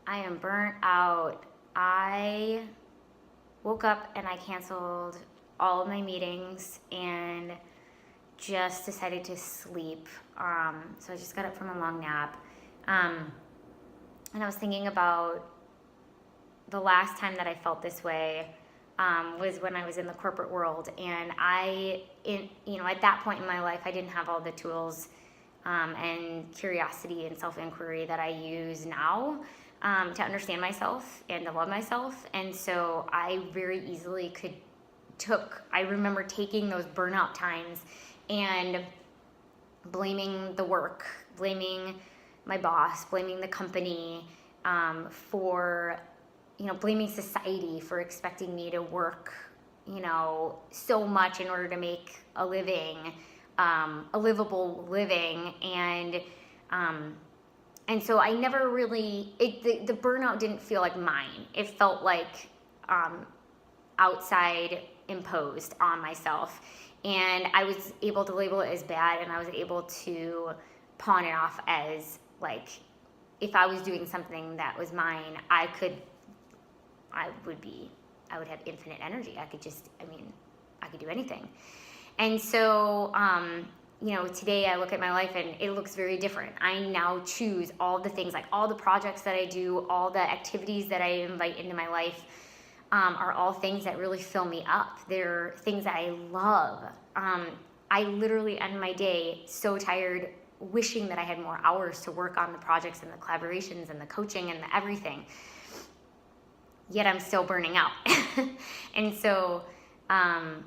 I am burnt out. I woke up and I canceled all of my meetings and just decided to sleep. So I just got up from a long nap. And I was thinking about the last time that I felt this way was when I was in the corporate world. And at that point in my life, I didn't have all the tools and curiosity and self-inquiry that I use now to understand myself and to love myself. And so I very easily I remember taking those burnout times and blaming the work, blaming my boss, blaming the company for, blaming society for expecting me to work, so much in order to make a living, a livable living. And so I never really, the burnout didn't feel like mine. It felt like outside imposed on myself. And I was able to label it as bad, and I was able to pawn it off as like, if I was doing something that was mine, I would have infinite energy. I could do anything. And so, today I look at my life and it looks very different. I now choose all the things, like all the projects that I do, all the activities that I invite into my life are all things that really fill me up. They're things that I love. I literally end my day so tired, wishing that I had more hours to work on the projects and the collaborations and the coaching and the everything. Yet I'm still burning out. And so I'm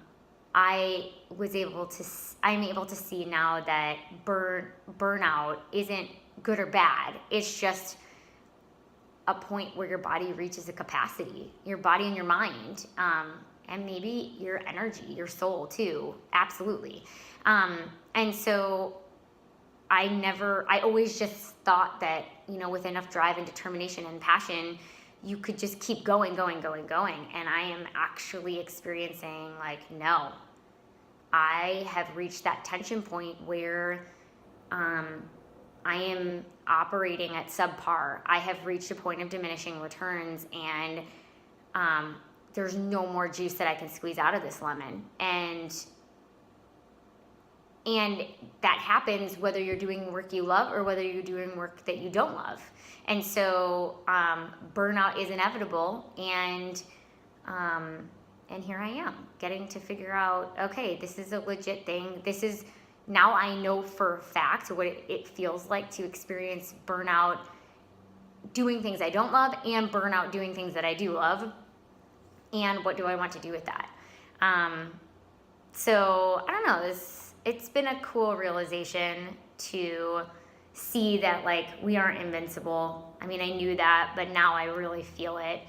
able to see now that burnout isn't good or bad. It's just a point where your body reaches a capacity, your body and your mind, and maybe your energy, your soul too, absolutely. And so I always just thought that, with enough drive and determination and passion, you could just keep going. And I am actually experiencing no, I have reached that tension point where I am operating at subpar. I have reached a point of diminishing returns, and there's no more juice that I can squeeze out of this lemon. And that happens whether you're doing work you love or whether you're doing work that you don't love. And so burnout is inevitable, and here I am getting to figure out, okay, this is a legit thing. Now I know for a fact what it feels like to experience burnout doing things I don't love and burnout doing things that I do love. And what do I want to do with that? So I don't know, it's been a cool realization to see that we aren't invincible. I mean, I knew that, but now I really feel it.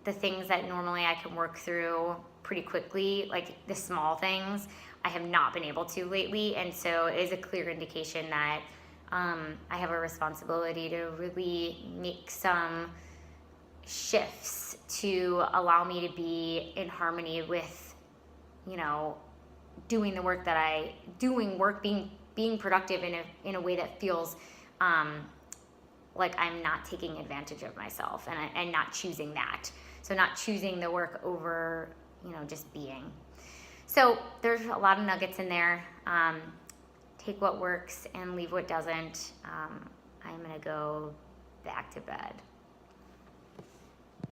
The things that normally I can work through pretty quickly, like the small things, I have not been able to lately. And so it is a clear indication that I have a responsibility to really make some shifts to allow me to be in harmony with, doing the work being productive in a way that feels like I'm not taking advantage of myself and not choosing that. So not choosing the work over, just being. So there's a lot of nuggets in there. Take what works and leave what doesn't. I'm going to go back to bed.